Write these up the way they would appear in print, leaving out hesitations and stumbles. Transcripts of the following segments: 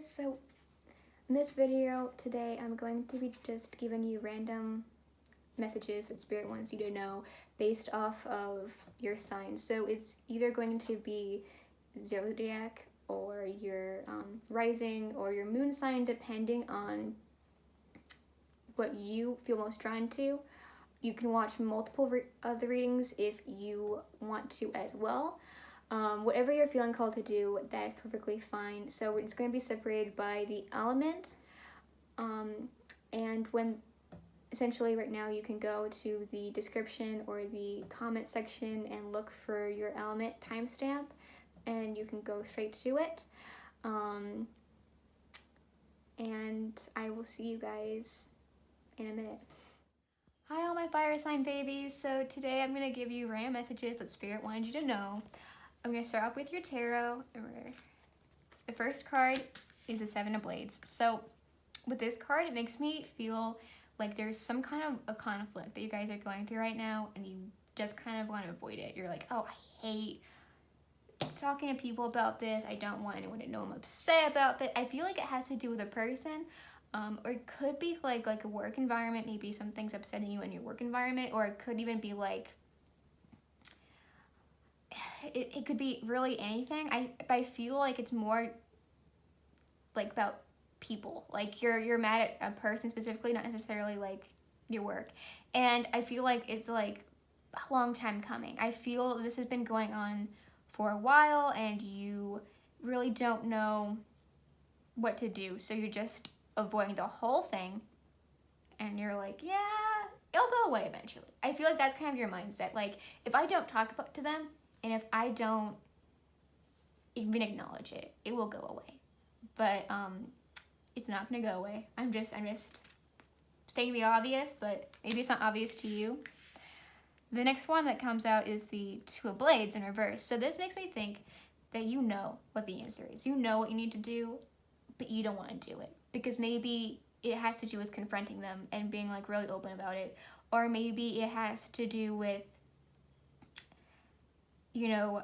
So in this video today I'm going to be just giving you random messages that Spirit wants you to know based off of your sign. So it's either going to be zodiac or your rising or your moon sign, depending on what you feel most drawn to. You can watch multiple of the readings if you want to as well. Whatever you're feeling called to do, that is perfectly fine. So it's going to be separated by the element. And when essentially right now you can go to the description or the comment section and look for your element timestamp, and you can go straight to it. And I will see you guys in a minute. Hi all my fire sign babies. So today I'm going to give you random messages that Spirit wanted you to know. I'm going to start off with your tarot. The first card is the Seven of Blades. So with this card, it makes me feel like there's some kind of a conflict that you guys are going through right now, and you just kind of want to avoid it. You're like, oh, I hate talking to people about this. I don't want anyone to know I'm upset about that. I feel like it has to do with a person, or it could be like a work environment. Maybe something's upsetting you in your work environment, or it could even be like, it could be really anything. I feel like it's more like about people. Like you're mad at a person specifically, not necessarily like your work. And I feel like it's like a long time coming. I feel this has been going on for a while and you really don't know what to do. So you're just avoiding the whole thing and you're like, yeah, it'll go away eventually. I feel like that's kind of your mindset. Like if I don't talk to them and if I don't even acknowledge it, it will go away. But it's not gonna go away. I'm just stating the obvious, but maybe it's not obvious to you. The next one that comes out is the Two of Blades in reverse. So this makes me think that you know what the answer is. You know what you need to do, but you don't want to do it because maybe it has to do with confronting them and being like really open about it, or maybe it has to do with, you know,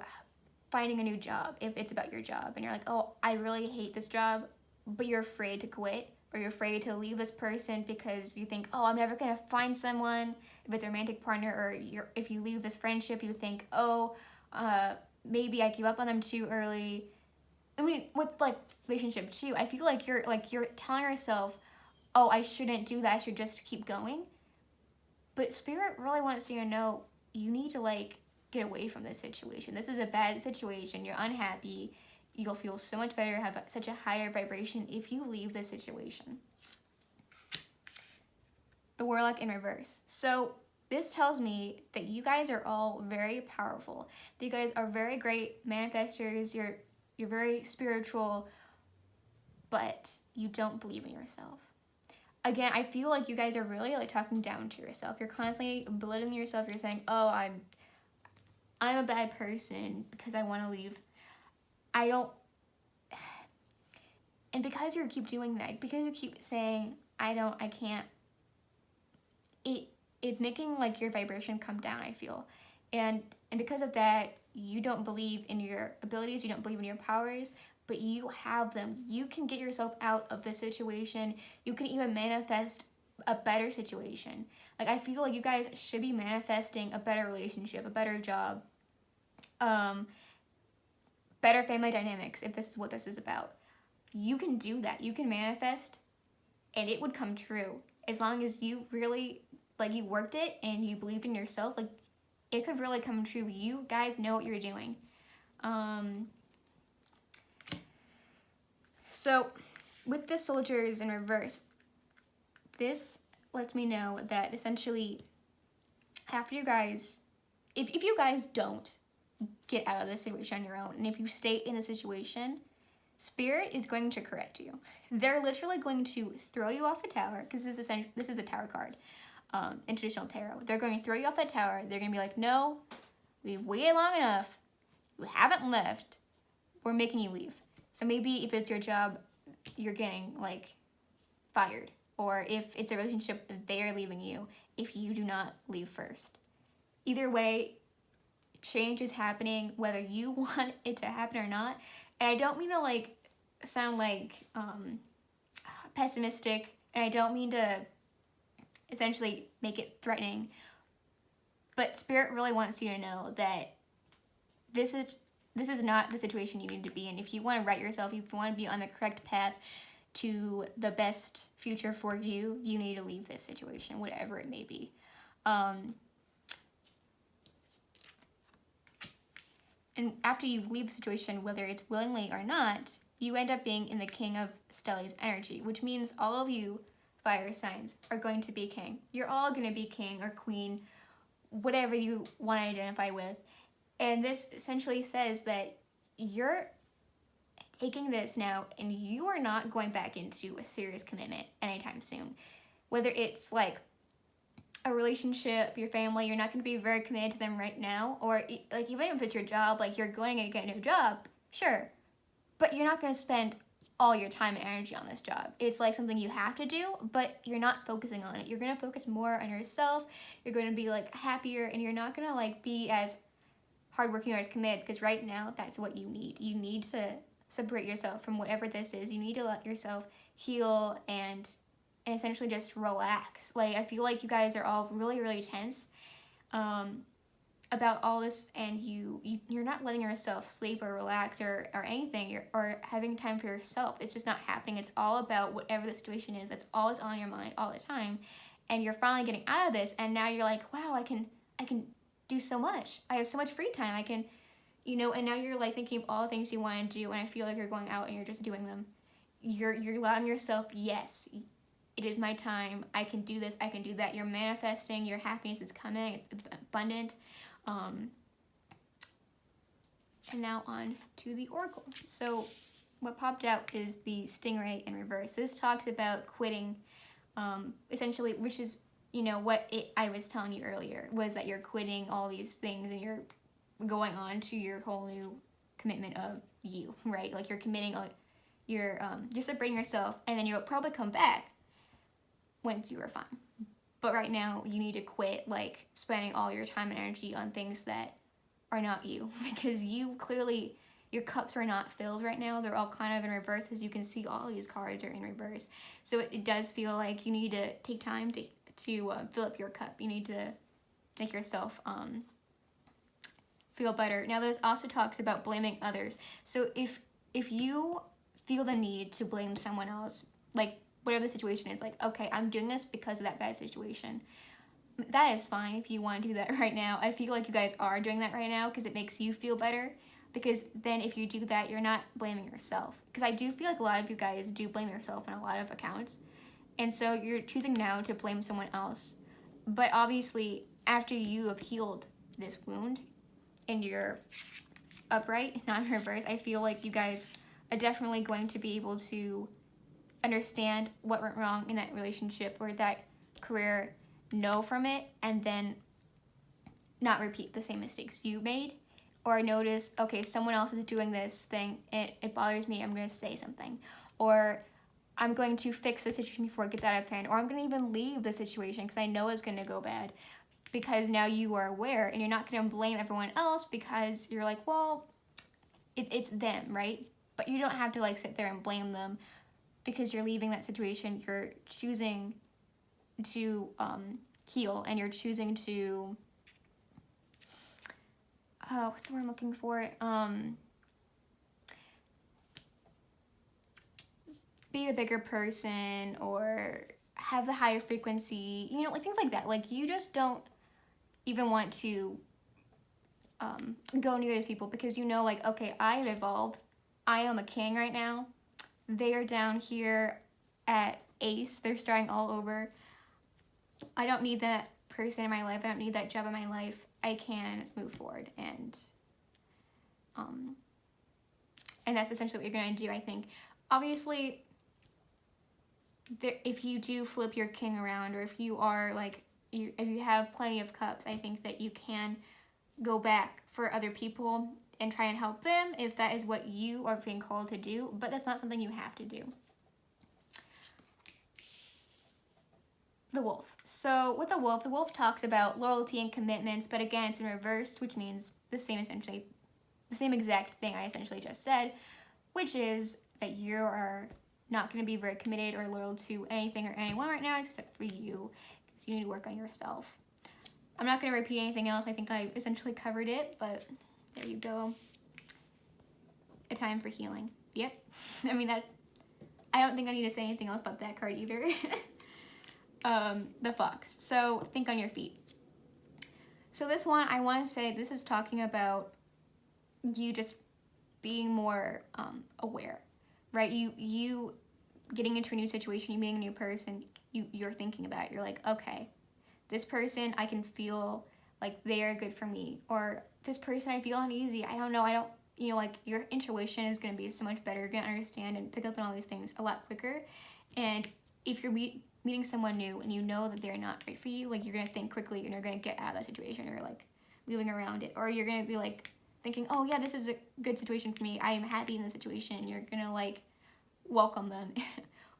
finding a new job. If it's about your job and you're like, oh, I really hate this job, but you're afraid to quit, or you're afraid to leave this person because you think, oh, I'm never gonna find someone. If it's a romantic partner, or if you leave this friendship, you think, oh, maybe I gave up on them too early. I mean, with like relationship too, I feel like you're telling yourself, oh, I shouldn't do that. I should just keep going. But Spirit really wants you to know you need to like get away from this situation. This is a bad situation. You're unhappy. You'll feel so much better, have such a higher vibration if you leave this situation. The Warlock in reverse. So this tells me that you guys are all very powerful. That you guys are very great manifestors. You're very spiritual, but you don't believe in yourself. Again, I feel like you guys are really like talking down to yourself. You're constantly belittling yourself. You're saying, oh, I'm a bad person because I want to leave. I don't, and because you keep doing that, because you keep saying, I can't, it's making like your vibration come down, I feel. And because of that, you don't believe in your abilities, you don't believe in your powers, but you have them. You can get yourself out of this situation. You can even manifest a better situation. Like I feel like you guys should be manifesting a better relationship, a better job, better family dynamics, if this is what this is about. You can do that. You can manifest and it would come true as long as you really, like, you worked it and you believed in yourself. Like, it could really come true. You guys know what you're doing. So with the soldiers in reverse, this lets me know that essentially after you guys, if you guys don't get out of this situation on your own, and if you stay in the situation, Spirit is going to correct you. They're literally going to throw you off the tower, because this is a tower card in traditional tarot. They're going to throw you off that tower. They're going to be like, no, we've waited long enough. You haven't left. We're making you leave. So maybe if it's your job, you're getting like fired, or if it's a relationship, they're leaving you if you do not leave first. Either way, change is happening whether you want it to happen or not. And I don't mean to like sound like pessimistic, and I don't mean to essentially make it threatening, but Spirit really wants you to know that this is not the situation you need to be in. If you want to right yourself, if you want to be on the correct path to the best future for you, you need to leave this situation, whatever it may be. And after you leave the situation, whether it's willingly or not, you end up being in the King of Stelli's energy, which means all of you fire signs are going to be king. You're all going to be king or queen, whatever you want to identify with. And this essentially says that you're taking this now and you are not going back into a serious commitment anytime soon. Whether it's like a relationship, your family, you're not going to be very committed to them right now, or like even if it's your job, like you're going to get a new job, sure, but you're not going to spend all your time and energy on this job. It's like something you have to do, but you're not focusing on it. You're going to focus more on yourself. You're going to be like happier, and you're not going to like be as hardworking or as committed, because right now that's what you need. You need to separate yourself from whatever this is. You need to let yourself heal and essentially just relax. Like, I feel like you guys are all really, really tense about all this, and you're not letting yourself sleep or relax or anything, or having time for yourself. It's just not happening. It's all about whatever the situation is. That's all that's on your mind all the time, and you're finally getting out of this, and now you're like, wow, I can do so much. I have so much free time. I can, and now you're like thinking of all the things you want to do, and I feel like you're going out and you're just doing them. You're allowing yourself, yes, it is my time. I can do this. I can do that. You're manifesting. Your happiness is coming. It's abundant. And now on to the oracle. So what popped out is the stingray in reverse. This talks about quitting, essentially, which is, what I was telling you earlier, was that you're quitting all these things and you're going on to your whole new commitment of you, right? Like you're committing, you're separating yourself, and then you'll probably come back once you are fine. But right now, you need to quit, like, spending all your time and energy on things that are not you. Because you clearly, your cups are not filled right now. They're all kind of in reverse. As you can see, all these cards are in reverse. So it does feel like you need to take time to fill up your cup. You need to make yourself feel better. Now, this also talks about blaming others. So if you feel the need to blame someone else, like, whatever the situation is, like, okay, I'm doing this because of that bad situation, that is fine if you want to do that right now. I feel like you guys are doing that right now because it makes you feel better, because then if you do that, you're not blaming yourself. Because I do feel like a lot of you guys do blame yourself on a lot of accounts, and so you're choosing now to blame someone else. But obviously, after you have healed this wound and you're upright, not in reverse, I feel like you guys are definitely going to be able to understand what went wrong in that relationship or that career, know from it, and then not repeat the same mistakes you made, or notice, okay, someone else is doing this thing, it bothers me, I'm going to say something, or I'm going to fix the situation before it gets out of hand, or I'm going to even leave the situation because I know it's going to go bad, because now you are aware, and you're not going to blame everyone else because you're like, well, it's them, right? But you don't have to like sit there and blame them, because you're leaving that situation. You're choosing to heal, and you're choosing to, what's the word I'm looking for? Be the bigger person, or have the higher frequency, like things like that. Like, you just don't even want to go near those people, because like, okay, I have evolved. I am a king right now. They are down here at ace. They're starting all over. I don't need that person in my life. I don't need that job in my life. I can move forward, and that's essentially what you're going to do, I think. Obviously, if you do flip your king around, or if you are like, if you have plenty of cups, I think that you can go back for other people and try and help them if that is what you are being called to do, but that's not something you have to do. The wolf. So with the wolf talks about loyalty and commitments, but again, it's in reverse, which means the same exact thing I essentially just said, which is that you are not going to be very committed or loyal to anything or anyone right now except for you, because you need to work on yourself. I'm not going to repeat anything else. I think I essentially covered it, but there you go. A time for healing. Yep. I mean, that, I don't think I need to say anything else about that card either. The Fox. So think on your feet. So this one, I want to say this is talking about you just being more aware, right? You getting into a new situation, you meeting a new person, you're thinking about it. You're like, okay, this person, I can feel like they are good for me. Or this person, I feel uneasy. I don't know. Like your intuition is going to be so much better. You're going to understand and pick up on all these things a lot quicker. And if you're meeting someone new and you know that they're not right for you, like you're going to think quickly and you're going to get out of that situation, or like moving around it. Or you're going to be like thinking, oh yeah, this is a good situation for me. I am happy in this situation. You're going to like welcome them.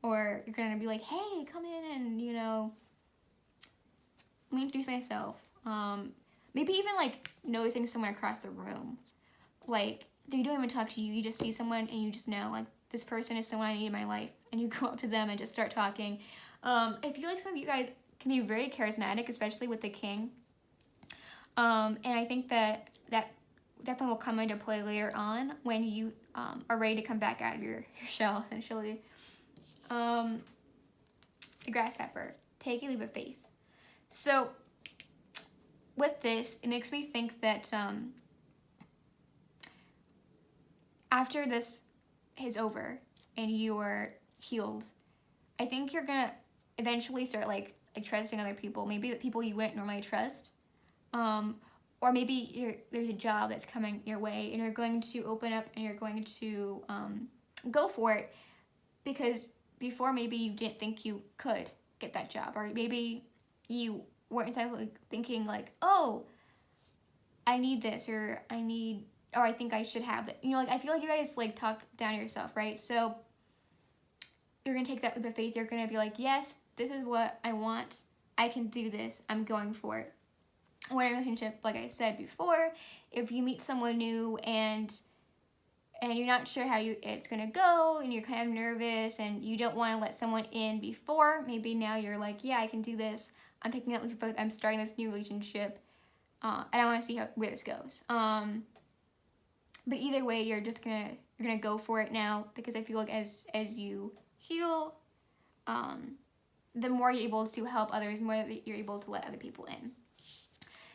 Or you're going to be like, hey, come in and, let me introduce myself. Maybe even like noticing someone across the room. Like, they don't even talk to you. You just see someone and you just know, like, this person is someone I need in my life. And you go up to them and just start talking. I feel like some of you guys can be very charismatic, especially with the King. And I think that definitely will come into play later on when you are ready to come back out of your shell, essentially. The Grasshopper. Take a leap of faith. So, with this, it makes me think that after this is over and you're healed, I think you're gonna eventually start like trusting other people. Maybe the people you wouldn't normally trust, or maybe there's a job that's coming your way and you're going to open up and you're going to go for it, because before maybe you didn't think you could get that job, or maybe you weren't entirely thinking like, oh, I need this, or I think I should have it. I feel like you guys like talk down to yourself, right? So you're gonna take that leap of faith. You're gonna be like, yes, this is what I want. I can do this. I'm going for it. When in a relationship, like I said before, if you meet someone new and you're not sure how it's gonna go, and you're kind of nervous and you don't want to let someone in before, maybe now you're like, yeah, I can do this. I'm taking that leap of faith. I'm starting this new relationship. And I want to see where this goes. But either way, you're gonna go for it now, because I feel like as you heal, the more you're able to help others, the more you're able to let other people in.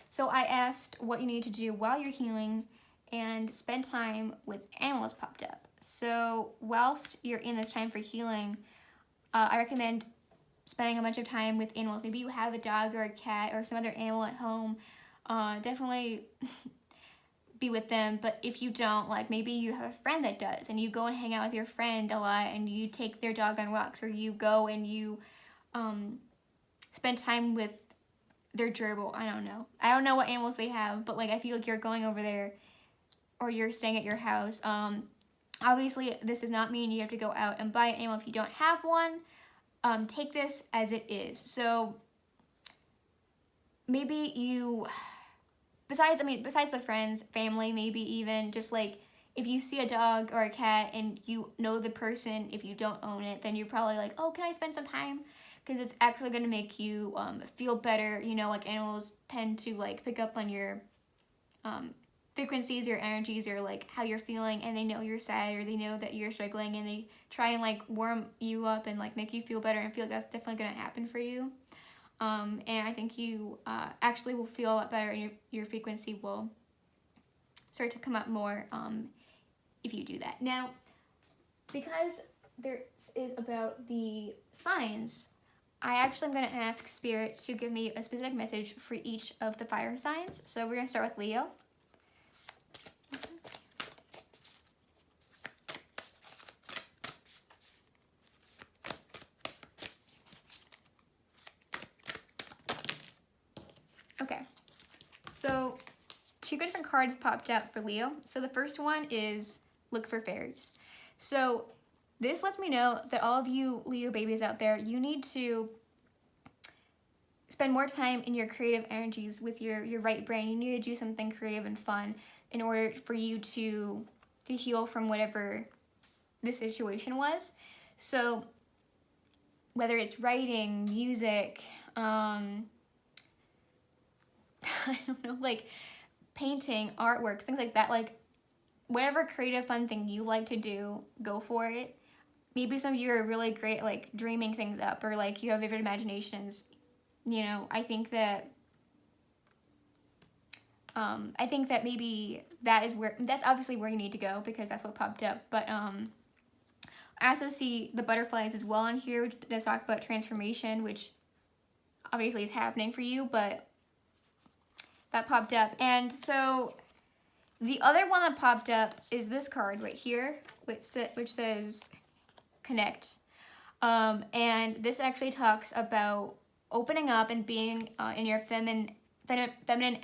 So I asked what you need to do while you're healing, and spend time with animals popped up. So whilst you're in this time for healing, I recommend spending a bunch of time with animals. Maybe you have a dog or a cat or some other animal at home. Definitely be with them. But if you don't, like maybe you have a friend that does, and you go and hang out with your friend a lot, and you take their dog on walks, or you go and you spend time with their gerbil. I don't know what animals they have, but like I feel like you're going over there, or you're staying at your house. Obviously this does not mean you have to go out and buy an animal if you don't have one. Take this as it is. So maybe you, besides the friends, family, maybe even just like if you see a dog or a cat and you know the person, if you don't own it, then you're probably like, oh, can I spend some time? Because it's actually going to make you feel better. Like animals tend to like pick up on your frequencies, your energies, or like how you're feeling, and they know you're sad, or they know that you're struggling, and they try and like warm you up and like make you feel better, and feel like that's definitely going to happen for you. And I think you actually will feel a lot better, and your frequency will start to come up more if you do that. Now, because there is about the signs, I actually am going to ask Spirit to give me a specific message for each of the fire signs. So we're going to start with Leo. Okay, so two different cards popped out for Leo. So the first one is look for fairies. So this lets me know that all of you Leo babies out there, you need to spend more time in your creative energies with your right brain. You need to do something creative and fun in order for you to heal from whatever this situation was. So whether it's writing, music, I don't know, like painting, artworks, things like that, like whatever creative fun thing you like to do, go for it. Maybe some of you are really great at like dreaming things up, or like you have vivid imaginations. You know, I think that maybe that's obviously where you need to go, because that's what popped up. But I also see the butterflies as well in here, which does talk about transformation, which obviously is happening for you, but that popped up. And so the other one that popped up is this card right here, which says connect. And this actually talks about opening up and being in your feminine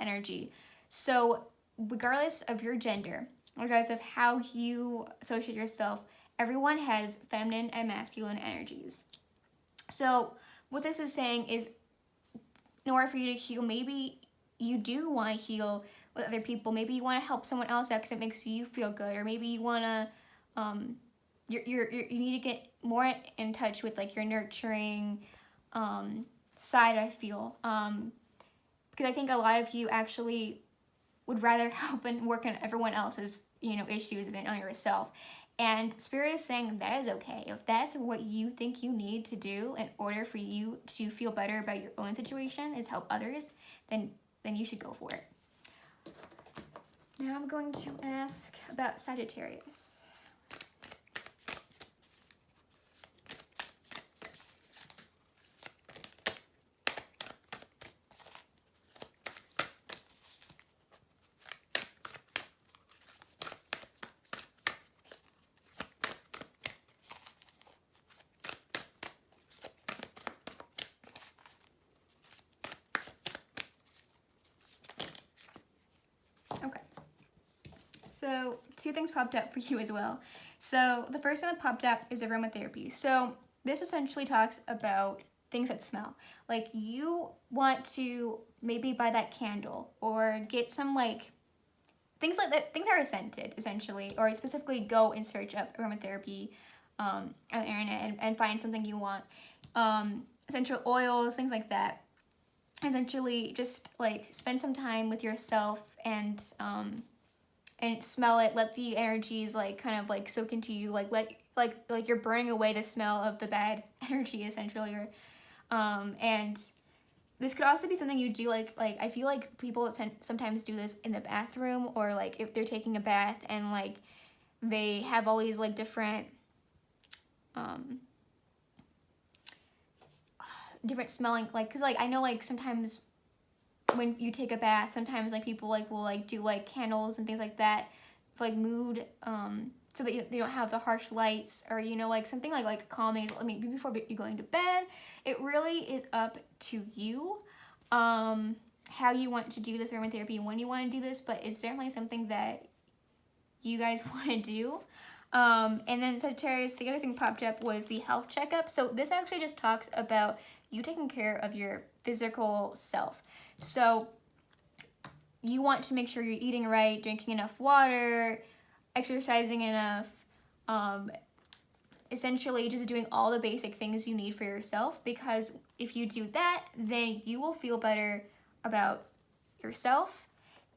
energy. So regardless of your gender, regardless of how you associate yourself, everyone has feminine and masculine energies. So what this is saying is, in order for you to heal, maybe you do want to heal with other people. Maybe you want to help someone else out because it makes you feel good, or maybe you want to you need to get more in touch with like your nurturing side, I feel, because I think a lot of you actually would rather help and work on everyone else's, you know, issues than on yourself. And Spirit is saying that is okay. If that's what you think you need to do in order for you to feel better about your own situation, is help others, then you should go for it. Now I'm going to ask about Sagittarius. Okay. So 2 things popped up for you as well. So the first one that popped up is aromatherapy. So this essentially talks about things that smell. Like you want to maybe buy that candle or get some like things like that, things that are scented essentially, or specifically go and search up aromatherapy on the internet and find something you want. Essential oils, things like that. Essentially just like spend some time with yourself and smell it, let the energies like kind of like soak into you, like you're burning away the smell of the bad energy essentially. Or and this could also be something you do like I feel like people sometimes do this in the bathroom, or like if they're taking a bath and like they have all these like different smelling, like, because like I know like sometimes when you take a bath, sometimes like people like will like do like candles and things like that for like mood, so that they don't have the harsh lights, or you know, like something like calming. I mean, before you're going to bed. It really is up to you how you want to do this aromatherapy and when you want to do this, but it's definitely something that you guys want to do. And then Sagittarius, the other thing popped up was the health checkup. So this actually just talks about you taking care of your physical self. So you want to make sure you're eating right, drinking enough water, exercising enough, essentially just doing all the basic things you need for yourself, because if you do that, then you will feel better about yourself,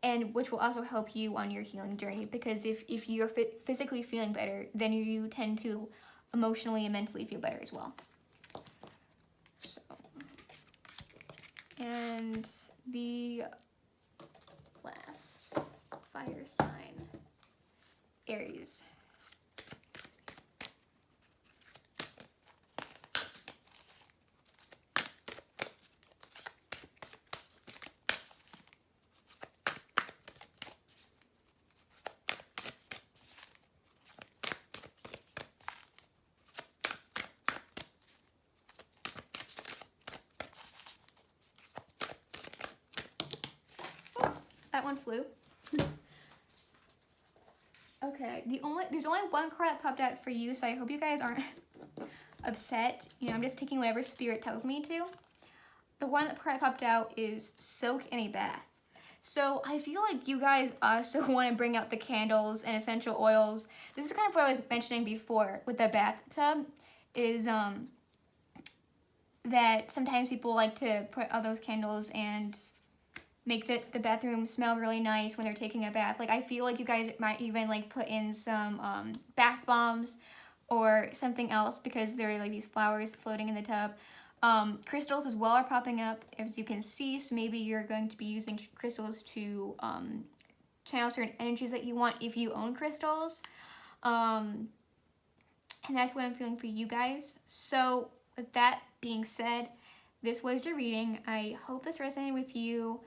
and which will also help you on your healing journey, because if you're physically feeling better, then you tend to emotionally and mentally feel better as well. So, and the last fire sign, Aries. That one flew. Okay, there's only one card that popped out for you, so I hope you guys aren't upset. You know, I'm just taking whatever spirit tells me to. The one that card that popped out is soak in a bath. So I feel like you guys also want to bring out the candles and essential oils. This is kind of what I was mentioning before with the bathtub, is that sometimes people like to put all those candles and make the bathroom smell really nice when they're taking a bath. Like, I feel like you guys might even like put in some bath bombs or something else, because there are like these flowers floating in the tub. Crystals as well are popping up, as you can see, so maybe you're going to be using crystals to channel certain energies that you want if you own crystals. And that's what I'm feeling for you guys. So with that being said, this was your reading. I hope this resonated with you.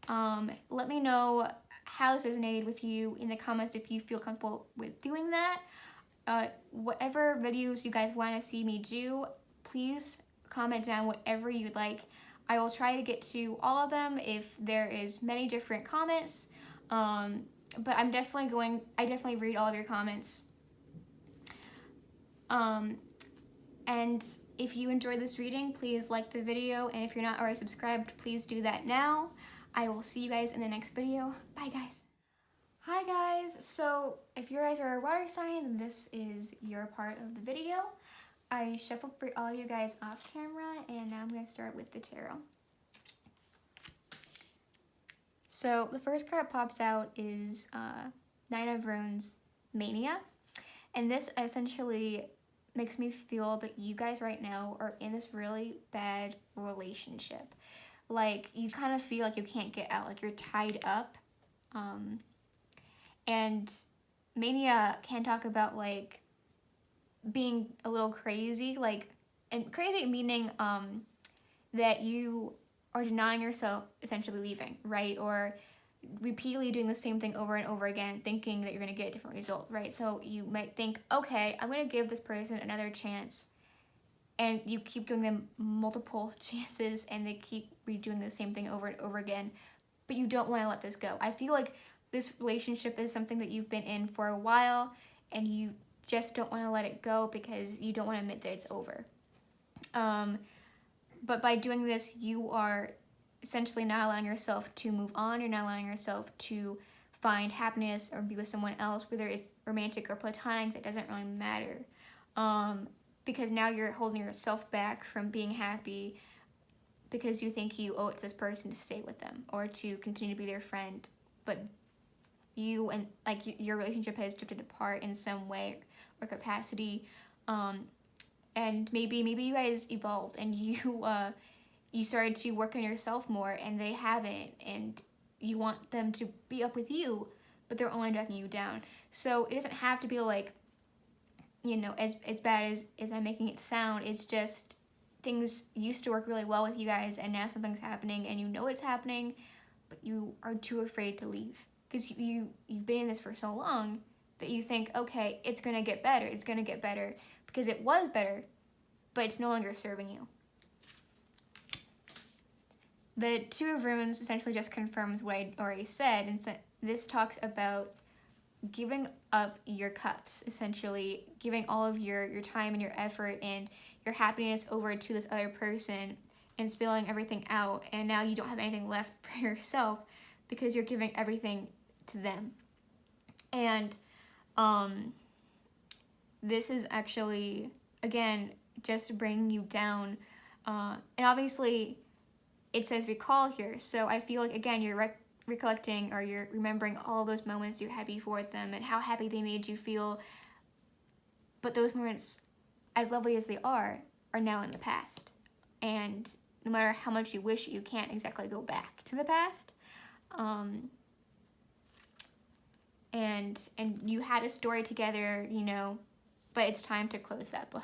Let me know how this resonated with you in the comments if you feel comfortable with doing that. Whatever videos you guys want to see me do, please comment down whatever you'd like. I will try to get to all of them if there is many different comments. But I definitely read all of your comments. And if you enjoyed this reading, please like the video, and if you're not already subscribed, please do that now. I will see you guys in the next video. Bye, guys. Hi, guys. So if you guys are a water sign, then this is your part of the video. I shuffled for all you guys off camera, and now I'm going to start with the tarot. So the first card pops out is Nine of Runes, Mania. And this essentially makes me feel that you guys right now are in this really bad relationship. Like, you kind of feel like you can't get out, like you're tied up. And Mania can talk about like being a little crazy, like, and crazy meaning that you are denying yourself essentially leaving, right? Or repeatedly doing the same thing over and over again, thinking that you're going to get a different result, right? So you might think, okay, I'm going to give this person another chance, and you keep giving them multiple chances, and they keep redoing the same thing over and over again, but you don't want to let this go. I feel like this relationship is something that you've been in for a while, and you just don't want to let it go because you don't want to admit that it's over. But by doing this, you are essentially not allowing yourself to move on. You're not allowing yourself to find happiness or be with someone else, whether it's romantic or platonic, that doesn't really matter. Because now you're holding yourself back from being happy because you think you owe it to this person to stay with them or to continue to be their friend. But you and like your relationship has drifted apart in some way or capacity. And maybe you guys evolved and you started to work on yourself more, and they haven't, and you want them to be up with you, but they're only dragging you down. So it doesn't have to be like, you know, as bad as I'm making it sound. It's just things used to work really well with you guys, and now something's happening, and you know it's happening, but you are too afraid to leave because you've been in this for so long that you think, okay, it's gonna get better, because it was better, but it's no longer serving you. The Two of Runes essentially just confirms what I already said, and so this talks about giving up your cups, essentially giving all of your time and your effort and your happiness over to this other person and spilling everything out, and now you don't have anything left for yourself because you're giving everything to them. And this is actually, again, just bringing you down, and obviously it says recall here, so I feel like, again, you're recollecting or you're remembering all those moments you had before with them and how happy they made you feel, but those moments, as lovely as they are now in the past, and no matter how much you wish, you can't exactly go back to the past. And you had a story together, you know, but it's time to close that book.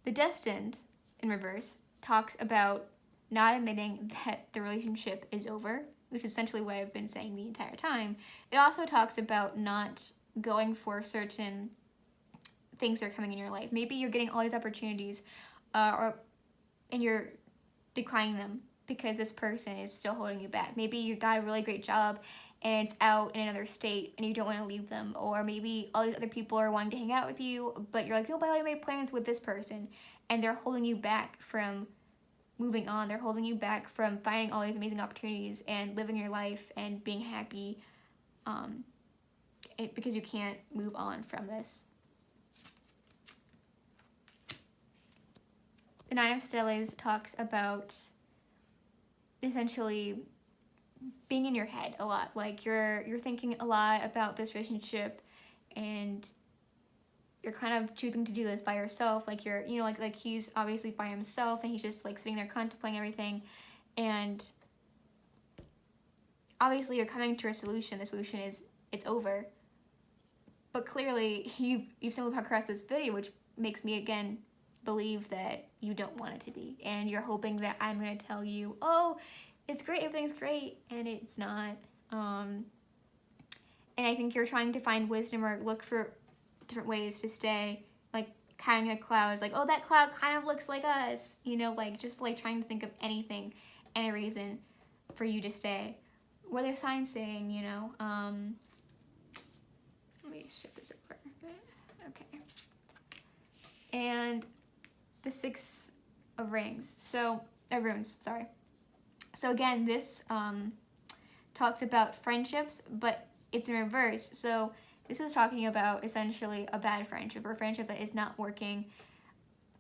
The Destined, in reverse, talks about not admitting that the relationship is over, which is essentially what I've been saying the entire time. It also talks about not going for certain things that are coming in your life. Maybe you're getting all these opportunities, and you're declining them because this person is still holding you back. Maybe you got a really great job and it's out in another state and you don't want to leave them. Or maybe all these other people are wanting to hang out with you, but you're like, no, but I already made plans with this person, and they're holding you back from moving on. They're holding you back from finding all these amazing opportunities and living your life and being happy, because you can't move on from this. The Nine of Steles talks about essentially being in your head a lot. Like you're thinking a lot about this relationship, and you're kind of choosing to do this by yourself. Like you're, like he's obviously by himself, and he's just like sitting there contemplating everything, and obviously you're coming to a solution. The solution is it's over. But clearly you've stumbled across this video, which makes me again believe that you don't want it to be, and you're hoping that I'm going to tell you, oh, it's great, everything's great, and it's not. And I think you're trying to find wisdom or look for different ways to stay, like counting the clouds, like, oh, that cloud kind of looks like us, like just like trying to think of anything, any reason for you to stay. What are the signs saying, let me shift this over a bit. Okay. And the Six of Rings. Runes, sorry. So again, this talks about friendships, but it's in reverse. So this is talking about essentially a bad friendship, or a friendship that is not working.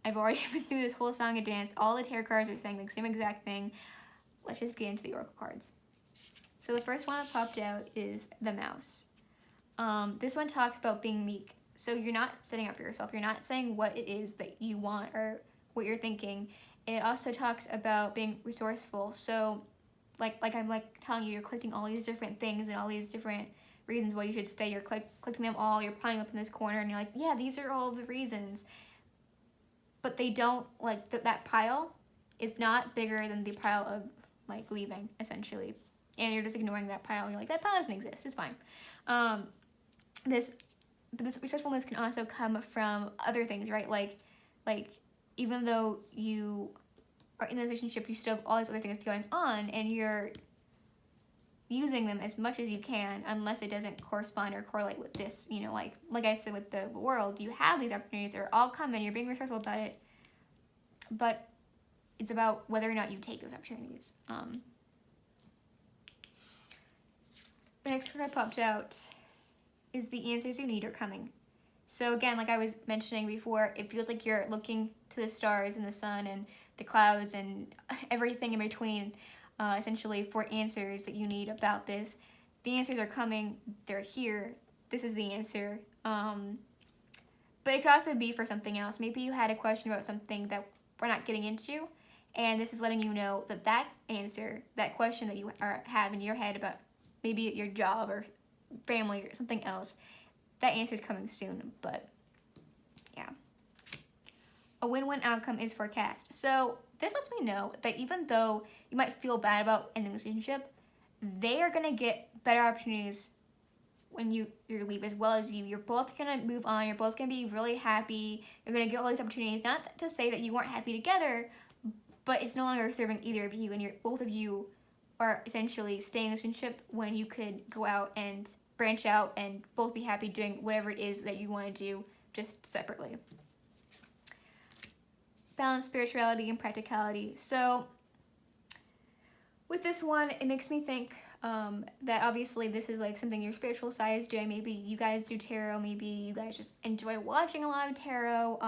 I've already been through this whole song and dance. All the tarot cards are saying the same exact thing. Let's just get into the oracle cards. So the first one that popped out is the Mouse. This one talks about being meek. So you're not standing up for yourself. You're not saying what it is that you want or what you're thinking. It also talks about being resourceful. So like I'm telling you, you're collecting all these different things and all these different reasons why you should stay. You're collecting them all. You're piling up in this corner, and you're like, yeah, these are all the reasons. But they don't, like, that pile is not bigger than the pile of, like, leaving, essentially. And you're just ignoring that pile, and you're like, that pile doesn't exist. It's fine. This resourcefulness can also come from other things, right? Like even though you are in this relationship, you still have all these other things going on, and you're using them as much as you can, unless it doesn't correspond or correlate with this, like I said with the world, you have these opportunities, they're all coming, you're being resourceful about it, but it's about whether or not you take those opportunities. The next card that popped out is the answers you need are coming. So again, like I was mentioning before, it feels like you're looking to the stars and the sun and the clouds and everything in between, essentially, for answers that you need about this. The answers are coming. They're here. This is the answer. But it could also be for something else. Maybe you had a question about something that we're not getting into, and this is letting you know that answer, that question that you have in your head about maybe your job or family or something else, that answer is coming soon. But yeah, a win-win outcome is forecast. So this lets me know that even though you might feel bad about ending this relationship, they are going to get better opportunities when you leave, as well as you. You're both going to move on. You're both going to be really happy. You're going to get all these opportunities. Not to say that you weren't happy together, but it's no longer serving either of you, and both of you are essentially staying in a relationship when you could go out and branch out and both be happy doing whatever it is that you want to do, just separately. Balance spirituality and practicality. So with this one, it makes me think that obviously this is like something your spiritual side is doing. Maybe you guys do tarot. Maybe you guys just enjoy watching a lot of tarot.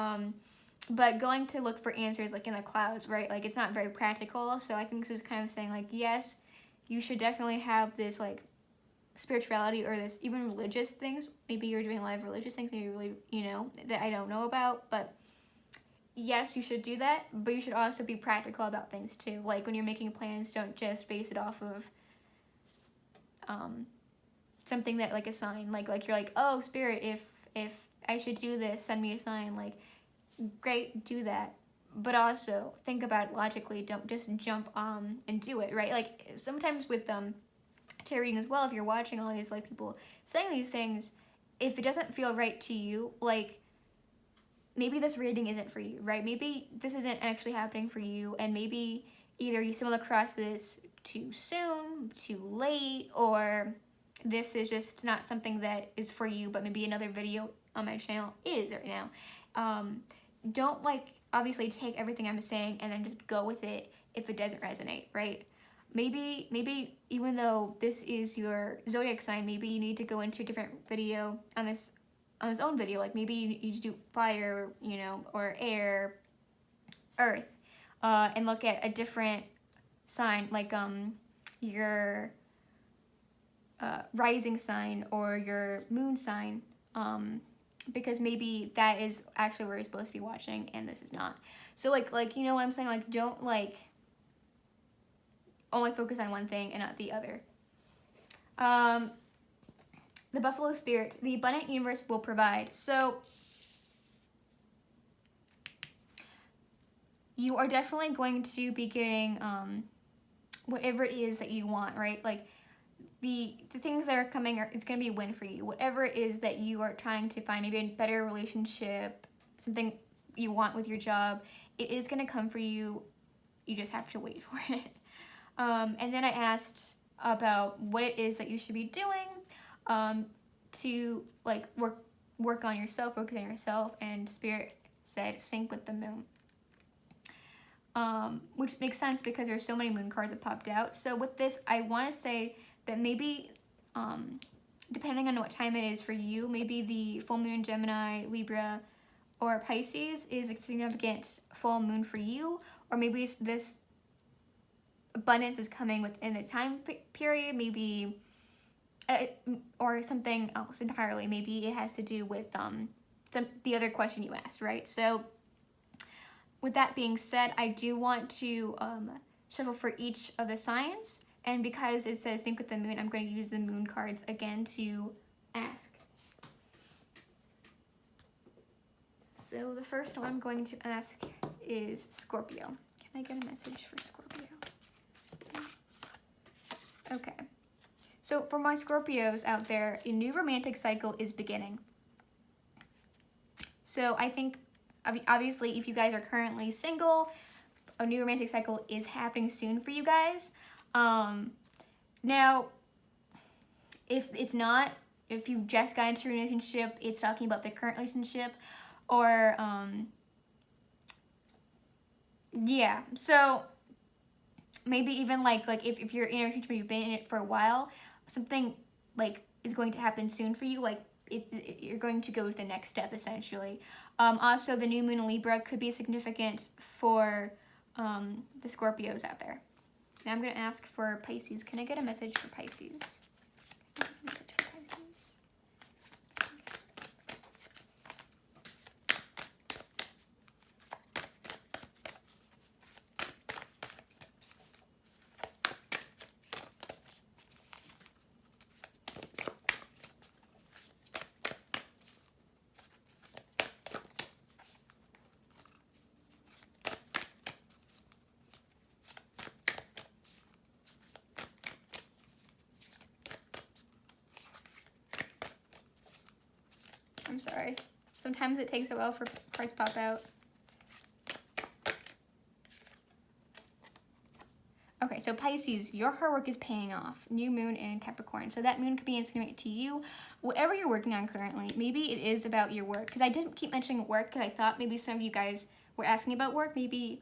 But going to look for answers like in the clouds, right? Like it's not very practical. So I think this is kind of saying like, yes, you should definitely have this like spirituality or this even religious things. Maybe you're doing a lot of religious things, maybe really, that I don't know about, but yes, you should do that, but you should also be practical about things too. Like when you're making plans, don't just base it off of something that like a sign, like you're like, oh, spirit, if I should do this, send me a sign. Like, great, do that, but also think about it logically. Don't just jump and do it, right? Like sometimes with tarot reading as well, if you're watching all these like people saying these things, if it doesn't feel right to you, like maybe this reading isn't for you, right? Maybe this isn't actually happening for you, and maybe either you stumbled across this too soon, too late, or this is just not something that is for you, but maybe another video on my channel is right now. Don't obviously take everything I'm saying and then just go with it if it doesn't resonate, right? Maybe even though this is your zodiac sign, maybe you need to go into a different video on this own video. Like maybe you need to do fire, you know, or air, earth, and look at a different sign, like your rising sign or your moon sign, because maybe that is actually where you're supposed to be watching and this is not. So like you know what I'm saying? Like, don't like only focus on one thing and not the other. The Buffalo Spirit, the abundant universe will provide. So you are definitely going to be getting whatever it is that you want, right? Like the things that are coming it's going to be a win for you. Whatever it is that you are trying to find, maybe a better relationship, something you want with your job, it is going to come for you. You just have to wait for it. And then I asked about what it is that you should be doing to like work on yourself, focus on yourself, and Spirit said sync with the moon. Which makes sense because there's so many moon cards that popped out. So with this, I want to say that maybe, depending on what time it is for you, maybe the full moon in Gemini, Libra, or Pisces is a significant full moon for you, or maybe this abundance is coming within the time period, maybe, or something else entirely. Maybe it has to do with the other question you asked, right? So with that being said, I do want to shuffle for each of the signs, and because it says sync with the moon, I'm going to use the moon cards again to ask. So the first one I'm going to ask is Scorpio. Can I get a message for Scorpio? Okay. So for my Scorpios out there, a new romantic cycle is beginning. So I think, obviously, if you guys are currently single, a new romantic cycle is happening soon for you guys. Now, if it's not, if you've just got into a relationship, it's talking about the current relationship, or, yeah, so maybe even like if you're in a relationship, you've been in it for a while, something like is going to happen soon for you, like you're going to go to the next step, essentially. Also, the new moon in Libra could be significant for the Scorpios out there. Now I'm going to ask for Pisces. Can I get a message for Pisces? I'm sorry. Sometimes it takes a while for cards pop out. Okay, so Pisces, your hard work is paying off. New moon in Capricorn. So that moon could be insignificant to you. Whatever you're working on currently, maybe it is about your work. Because I didn't keep mentioning work because I thought maybe some of you guys were asking about work. Maybe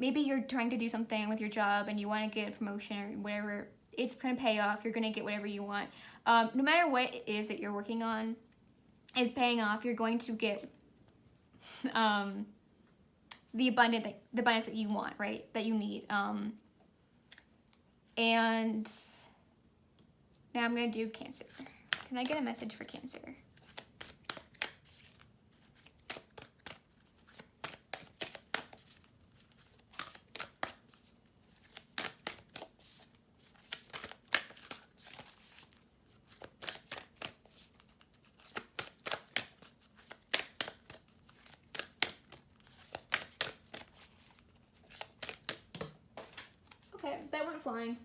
you're trying to do something with your job and you want to get a promotion or whatever. It's going to pay off. You're going to get whatever you want. No matter what it is that you're working on, is paying off. You're going to get the abundance that you want, right? That you need. And now I'm going to do Cancer. Can I get a message for Cancer? Okay, that went flying.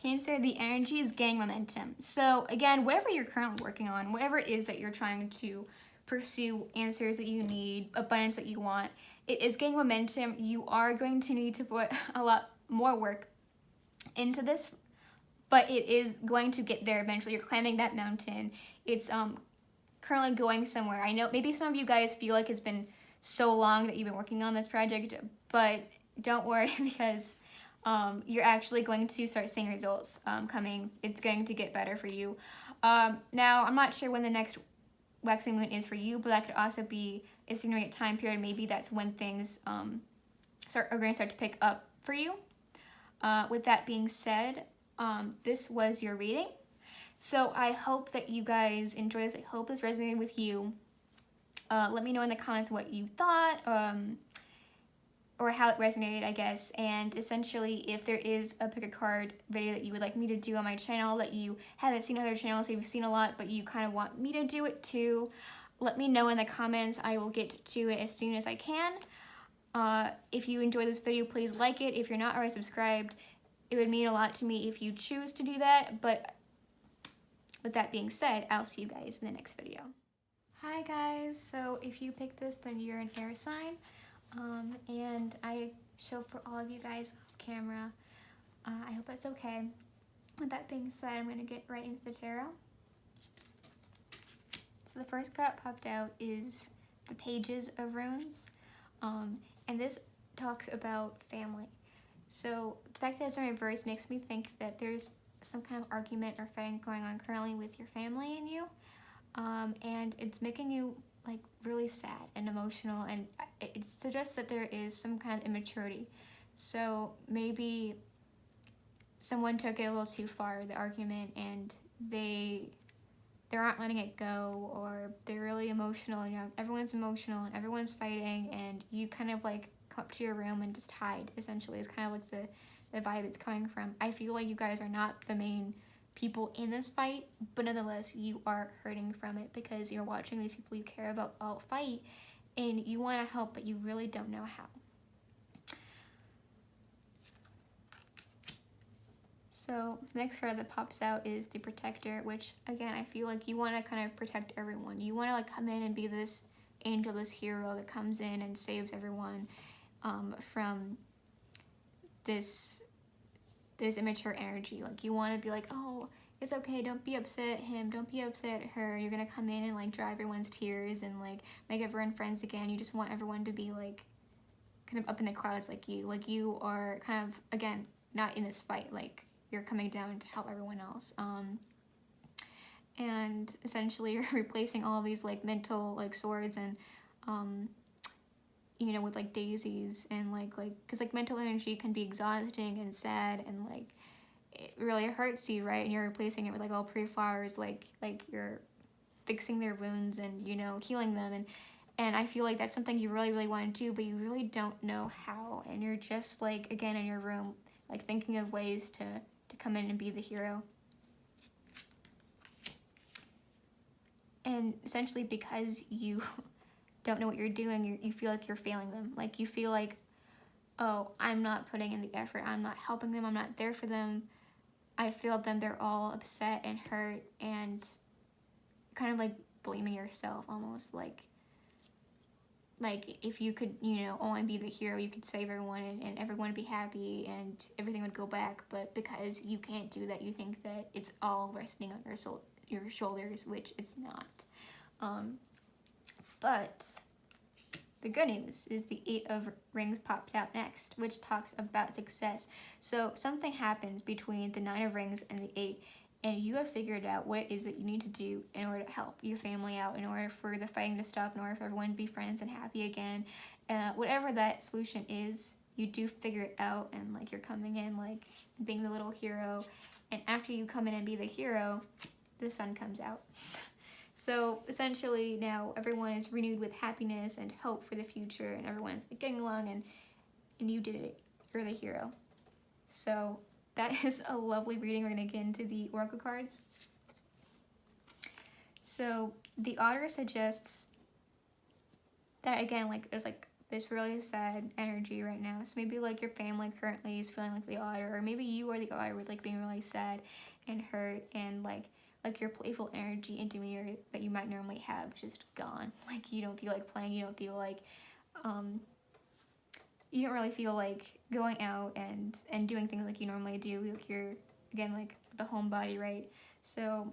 Cancer, the energy is gaining momentum. So again, whatever you're currently working on, whatever it is that you're trying to pursue, answers that you need, abundance that you want, it is gaining momentum. You are going to need to put a lot more work into this, but it is going to get there eventually. You're climbing that mountain. It's currently going somewhere. I know maybe some of you guys feel like it's been so long that you've been working on this project, but don't worry because you're actually going to start seeing results coming. It's going to get better for you. Now, I'm not sure when the next waxing moon is for you, but that could also be a significant time period. Maybe that's when things are going to start to pick up for you. With that being said, this was your reading. So I hope that you guys enjoy this. I hope this resonated with you. Let me know in the comments what you thought, or how it resonated, I guess. And essentially, if there is a pick a card video that you would like me to do on my channel that you haven't seen on other channels, so you've seen a lot, but you kind of want me to do it too, let me know in the comments. I will get to it as soon as I can. If you enjoyed this video, please like it. If you're not already subscribed, it would mean a lot to me if you choose to do that. But with that being said, I'll see you guys in the next video. Hi guys, so if you picked this, then you're an air sign. And I show for all of you guys off camera. I hope that's okay. With that being said, I'm going to get right into the tarot. So the first card that popped out is the Pages of Runes. And this talks about family. So the fact that it's in reverse makes me think that there's some kind of argument or fighting going on currently with your family and you. And it's making you like really sad and emotional, and it suggests that there is some kind of immaturity. So maybe someone took it a little too far, the argument, and they aren't letting it go, or they're really emotional, and everyone's emotional and everyone's fighting, and you kind of like come up to your room and just hide, essentially. It's kind of like the vibe it's coming from. I feel like you guys are not the main people in this fight, but nonetheless you are hurting from it because you're watching these people you care about all fight, and you want to help, but you really don't know how. So the next card that pops out is the Protector, which again, I feel like you want to kind of protect everyone. You want to like come in and be this angel, this hero that comes in and saves everyone from this immature energy. Like you want to be like, oh, it's okay, don't be upset at him, don't be upset at her. You're gonna come in and like dry everyone's tears and like make everyone friends again. You just want everyone to be like kind of up in the clouds like you. Like you are kind of, again, not in this fight, like you're coming down to help everyone else. And essentially you're replacing all of these like mental like swords and you know, with like daisies, and like because like mental energy can be exhausting and sad, and like it really hurts you, right? And you're replacing it with like all pretty flowers, like you're fixing their wounds and, you know, healing them, and I feel like that's something you really want to do, but you really don't know how, and you're just like, again, in your room like thinking of ways to come in and be the hero. And essentially because you don't know what you're doing, you feel like you're failing them. Like you feel like, oh, I'm not putting in the effort, I'm not helping them, I'm not there for them, I failed them, they're all upset and hurt, and kind of like blaming yourself almost. Like if you could, you know, only be the hero, you could save everyone and everyone would be happy and everything would go back, but because you can't do that, you think that it's all resting on your shoulders, which it's not. But the good news is the 8 of Rings pops out next, which talks about success. So something happens between the 9 of Rings and the 8, and you have figured out what it is that you need to do in order to help your family out, in order for the fighting to stop, in order for everyone to be friends and happy again. Whatever that solution is, you do figure it out, and like you're coming in like being the little hero, and after you come in and be the hero, the sun comes out. So essentially now everyone is renewed with happiness and hope for the future, and everyone's like getting along, and you did it. You're the hero. So that is a lovely reading. We're going to get into the oracle cards. So the Otter suggests that, again, like there's like this really sad energy right now. So maybe like your family currently is feeling like the Otter, or maybe you are the Otter with like being really sad and hurt, and like your playful energy and demeanor that you might normally have just gone. Like you don't feel like playing, you don't feel like, you don't really feel like going out and doing things like you normally do. Like you're, again, like the homebody, right? So,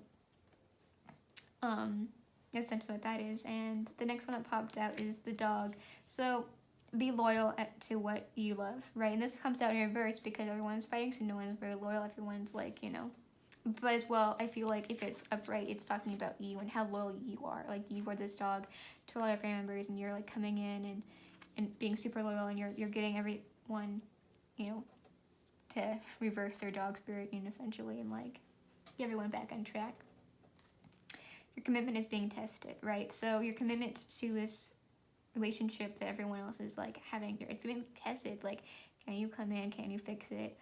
essentially what that is. And the next one that popped out is the dog. So be loyal to what you love, right? And this comes out in reverse because everyone's fighting, so no one's very loyal. Everyone's like, But as well, I feel like if it's upright, it's talking about you and how loyal you are. Like, you are this dog to all your family members, and you're like coming in and being super loyal, and you're getting everyone, to reverse their dog spirit, essentially, and like get everyone back on track. Your commitment is being tested, right? So your commitment to this relationship that everyone else is like having, it's being tested. Like, can you come in? Can you fix it?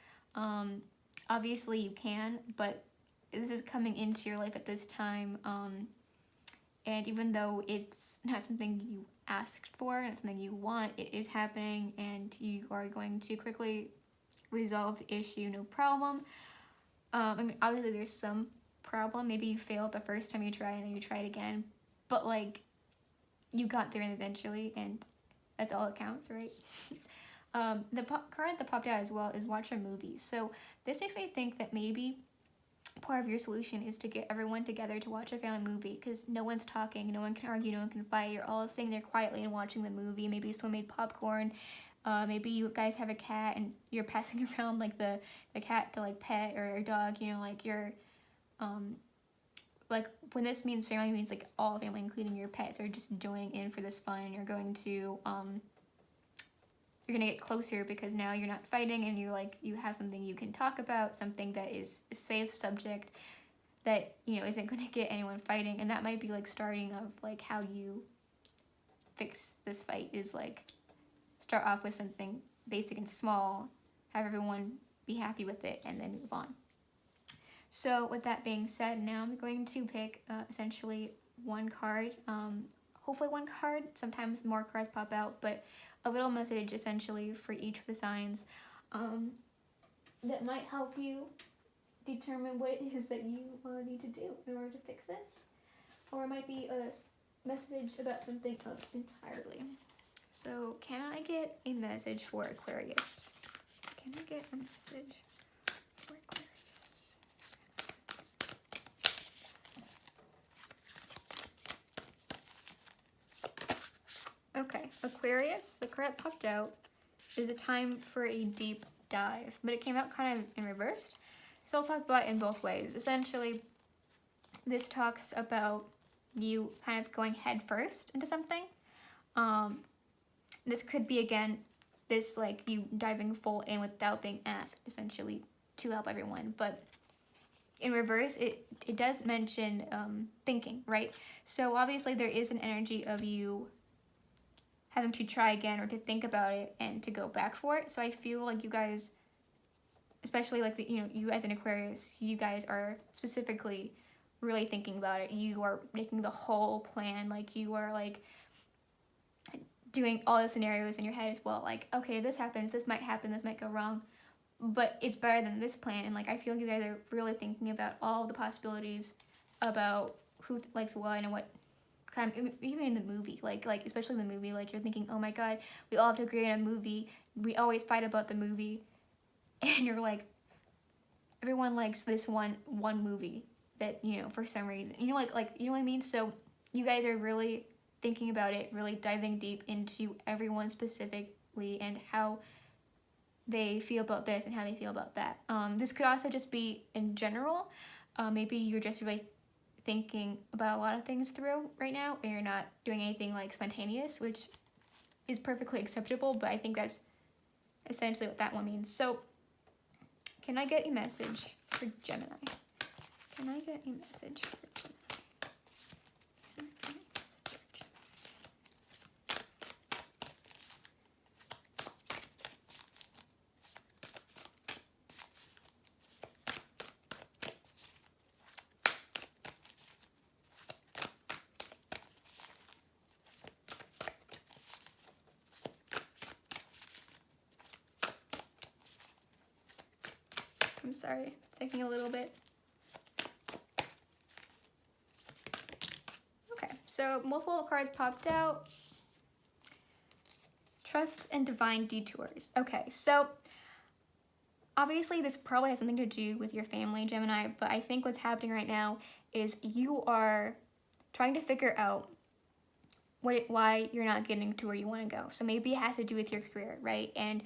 Obviously you can, but this is coming into your life at this time. And even though it's not something you asked for, not something you want, it is happening, and you are going to quickly resolve the issue, no problem. I mean, obviously there's some problem. Maybe you failed the first time you try and then you try it again, but like, you got there eventually, and that's all that counts, right? The card that popped out as well is watch a movie. So this makes me think that maybe part of your solution is to get everyone together to watch a family movie, because no one's talking, no one can argue, no one can fight. You're all sitting there quietly and watching the movie. Maybe someone made popcorn. Maybe you guys have a cat and you're passing around like the cat to like pet, or a dog, like you're like, when this means family, means like all family, including your pets, are just joining in for this fun. You're going to get closer because now you're not fighting, and you have something you can talk about, something that is a safe subject that isn't going to get anyone fighting. And that might be like starting of like how you fix this fight, is like start off with something basic and small, have everyone be happy with it, and then move on. So with that being said, now I'm going to pick essentially one card, hopefully one card. Sometimes more cards pop out, but a little message essentially for each of the signs that might help you determine what it is that you need to do in order to fix this. Or it might be a message about something else entirely. So can I get a message for Aquarius? Can I get a message for Aquarius? Okay, Aquarius, the card that popped out is a time for a deep dive, but it came out kind of in reversed. So I'll talk about it in both ways. Essentially, this talks about you kind of going head first into something. This could be, again, this like you diving full in without being asked, essentially, to help everyone. But in reverse, it does mention thinking, right? So obviously there is an energy of you having to try again, or to think about it and to go back for it. So I feel like you guys, especially like you as an Aquarius, you guys are specifically really thinking about it. You are making the whole plan. Like, you are like doing all the scenarios in your head as well. Like, okay, this happens, this might happen, this might go wrong, but it's better than this plan. And like, I feel like you guys are really thinking about all the possibilities about who likes what and what kind of, even in the movie, like especially in the movie, like you're thinking, oh my god, we all have to agree on a movie, we always fight about the movie, and you're like, everyone likes this one movie that for some reason, like you know what I mean. So you guys are really thinking about it, really diving deep into everyone specifically and how they feel about this and how they feel about that. This could also just be in general. Maybe you're just really thinking about a lot of things through right now, and you're not doing anything like spontaneous, which is perfectly acceptable, but I think that's essentially what that one means. So can I get a message for Gemini? Can I get a message for Gemini? I'm sorry, it's taking a little bit. Okay, so multiple cards popped out. Trust and divine detours. Okay, so obviously this probably has something to do with your family, Gemini, but I think what's happening right now is you are trying to figure out why you're not getting to where you want to go. So maybe it has to do with your career, right? And